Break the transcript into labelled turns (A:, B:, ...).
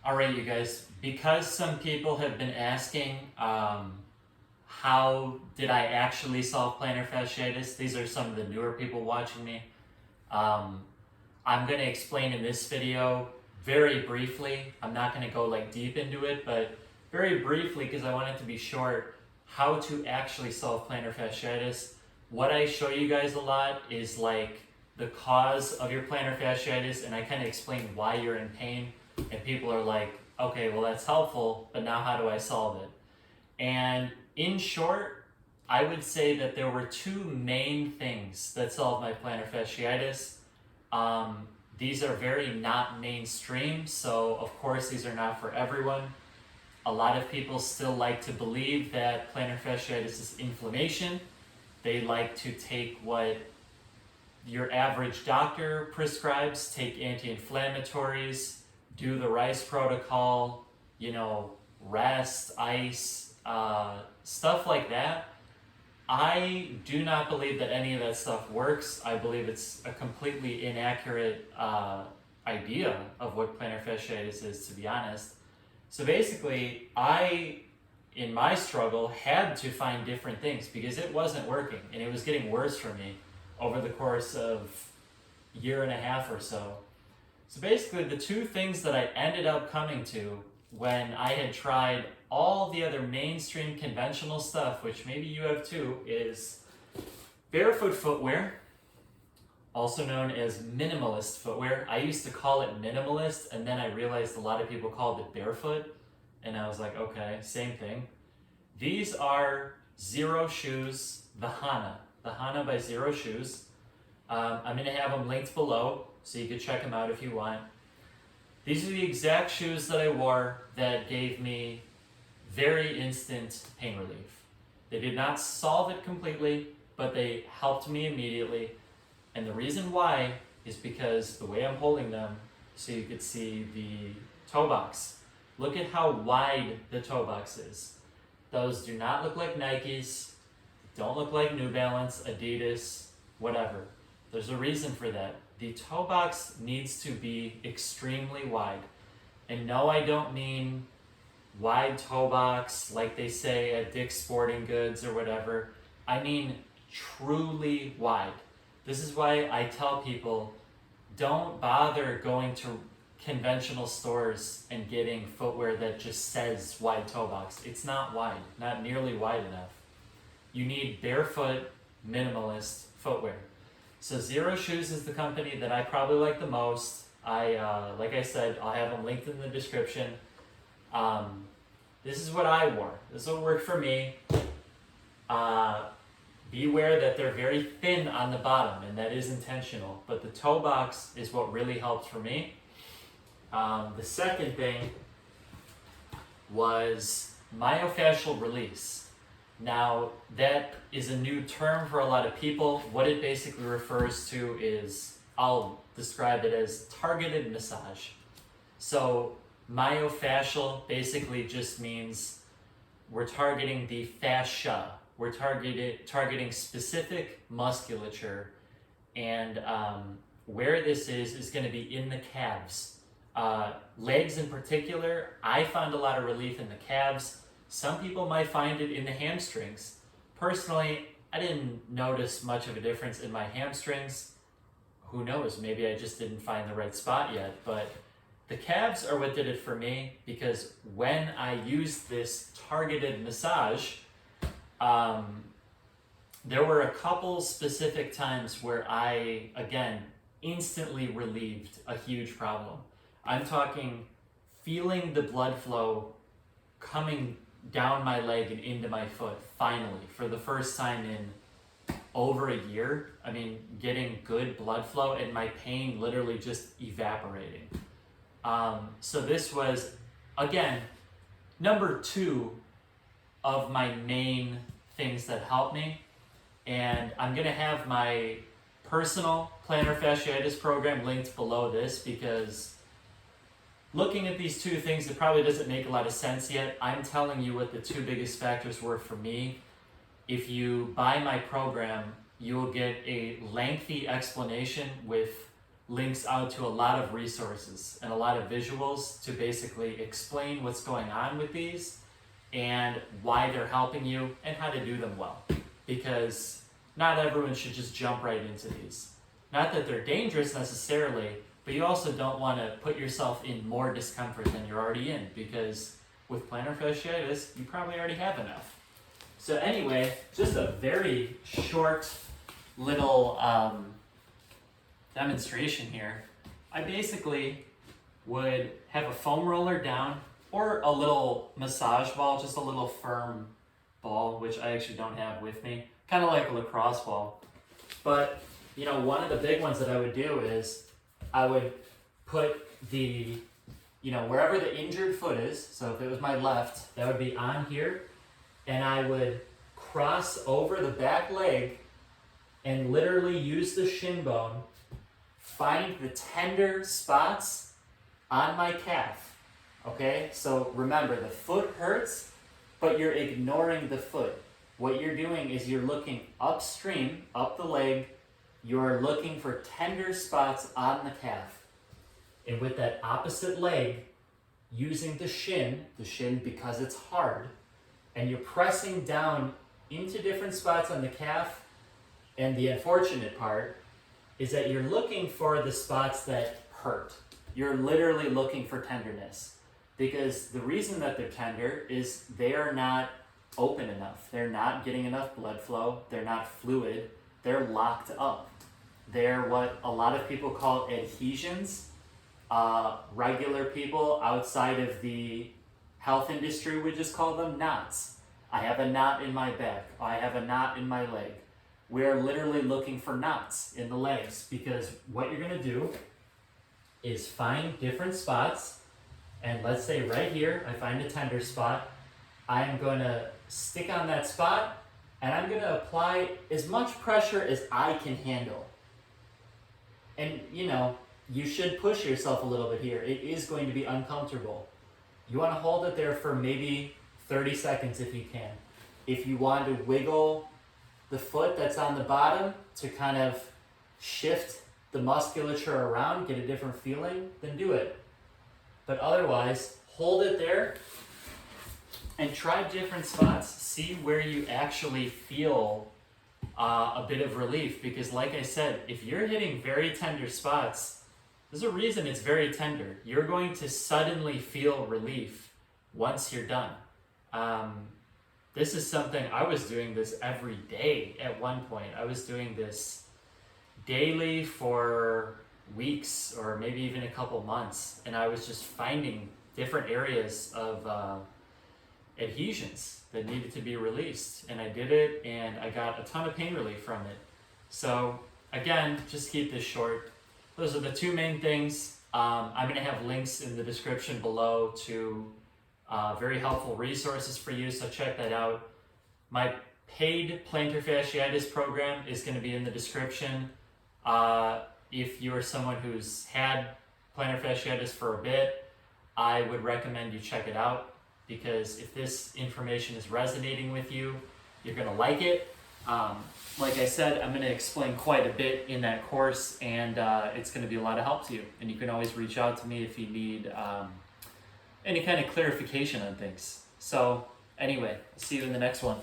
A: All right, you guys, because some people have been asking how did I actually solve plantar fasciitis, these are some of the newer people watching me. Um, I'm going to explain in this video very briefly. I'm not going to go like deep into it, but very briefly, because I want it to be short, how to actually solve plantar fasciitis. What I show you guys a lot is like the cause of your plantar fasciitis, and I kind of explain why you're in pain. And people are like, okay, well that's helpful, but now how do I solve it? And in short, I would say that there were two main things that solved my plantar fasciitis. These are very not mainstream, so of course these are not for everyone. A lot of people still like to believe that plantar fasciitis is inflammation. They like to take what your average doctor prescribes, take anti-inflammatories, do the RICE protocol, rest, ice, stuff like that. I do not believe that any of that stuff works. I believe it's a completely inaccurate idea of what plantar fasciitis is, to be honest. So basically, I, in my struggle, had to find different things because it wasn't working and it was getting worse for me over the course of a year and a half or so. So basically, the two things that I ended up coming to when I had tried all the other mainstream conventional stuff, which maybe you have too, is Barefoot Footwear, also known as minimalist footwear. I used to call it minimalist, and then I realized a lot of people called it barefoot, and I was like, okay, same thing. These are Zero Shoes, the Hana by Zero Shoes. I'm going to have them linked below, so you can check them out if you want. These are the exact shoes that I wore that gave me very instant pain relief. They did not solve it completely, but they helped me immediately. And the reason why is because the way I'm holding them, so you could see the toe box. Look at how wide the toe box is. Those do not look like Nikes, don't look like New Balance, Adidas, whatever. There's a reason for that. The toe box needs to be extremely wide. And no, I don't mean wide toe box like they say at Dick's Sporting Goods or whatever. I mean truly wide. This is why I tell people, don't bother going to conventional stores and getting footwear that just says wide toe box. It's not wide, not nearly wide enough. You need barefoot minimalist footwear. So Zero Shoes is the company that I probably like the most. Like I said, I'll have them linked in the description. This is what I wore. This is what worked for me. Beware that they're very thin on the bottom, and that is intentional. But the toe box is what really helped for me. The second thing was myofascial release. Now, that is a new term for a lot of people. What it basically refers to is, I'll describe it as targeted massage. So, myofascial basically just means we're targeting the fascia. We're targeting specific musculature, and where this is going to be in the calves. Legs in particular, I found a lot of relief in the calves. Some people might find it in the hamstrings. Personally, I didn't notice much of a difference in my hamstrings. Who knows, maybe I just didn't find the right spot yet, but the calves are what did it for me, because when I used this targeted massage, there were a couple specific times where I, again, instantly relieved a huge problem. I'm talking feeling the blood flow coming down my leg and into my foot, finally, for the first time in over a year. I mean, getting good blood flow and my pain literally just evaporating. So this was, again, number 2 of my main things that helped me. And I'm going to have my personal plantar fasciitis program linked below this, because looking at these two things, it probably doesn't make a lot of sense yet. I'm telling you what the 2 biggest factors were for me. If you buy my program, you will get a lengthy explanation with links out to a lot of resources and a lot of visuals to basically explain what's going on with these and why they're helping you and how to do them well. Because not everyone should just jump right into these. Not that they're dangerous necessarily, but you also don't want to put yourself in more discomfort than you're already in, because with plantar fasciitis, you probably already have enough. So anyway, just a very short little demonstration here. I basically would have a foam roller down or a little massage ball, just a little firm ball, which I actually don't have with me, kind of like a lacrosse ball. But you know, one of the big ones that I would do is I would put the, you know, wherever the injured foot is, so if it was my left, that would be on here, and I would cross over the back leg and literally use the shin bone, find the tender spots on my calf, okay? So remember, the foot hurts, but you're ignoring the foot. What you're doing is you're looking upstream, up the leg, you're looking for tender spots on the calf. And with that opposite leg, using the shin because it's hard, and you're pressing down into different spots on the calf, and the unfortunate part is that you're looking for the spots that hurt. You're literally looking for tenderness, because the reason that they're tender is they are not open enough. They're not getting enough blood flow. They're not fluid. They're locked up. They're what a lot of people call adhesions. Regular people outside of the health industry would just call them knots. I have a knot in my back. I have a knot in my leg. We're literally looking for knots in the legs, because what you're going to do is find different spots, and let's say right here I find a tender spot. I am going to stick on that spot, and I'm going to apply as much pressure as I can handle. And you know, you should push yourself a little bit here. It is going to be uncomfortable. You want to hold it there for maybe 30 seconds if you can. If you want to wiggle the foot that's on the bottom to kind of shift the musculature around, get a different feeling, then do it. But otherwise, hold it there and try different spots. See where you actually feel a bit of relief, because like I said, if you're hitting very tender spots, there's a reason it's very tender. You're going to suddenly feel relief once you're done. This is something, I was doing this every day at one point. I was doing this daily for weeks or maybe even a couple months, and I was just finding different areas of adhesions that needed to be released, and I did it, and I got a ton of pain relief from it. So again, just keep this short. Those are the two main things. I'm going to have links in the description below to very helpful resources for you, so check that out. My paid plantar fasciitis program is going to be in the description. If you're someone who's had plantar fasciitis for a bit, I would recommend you check it out, because if this information is resonating with you, you're going to like it. Like I said, I'm going to explain quite a bit in that course, and it's going to be a lot of help to you. And you can always reach out to me if you need any kind of clarification on things. So anyway, see you in the next one.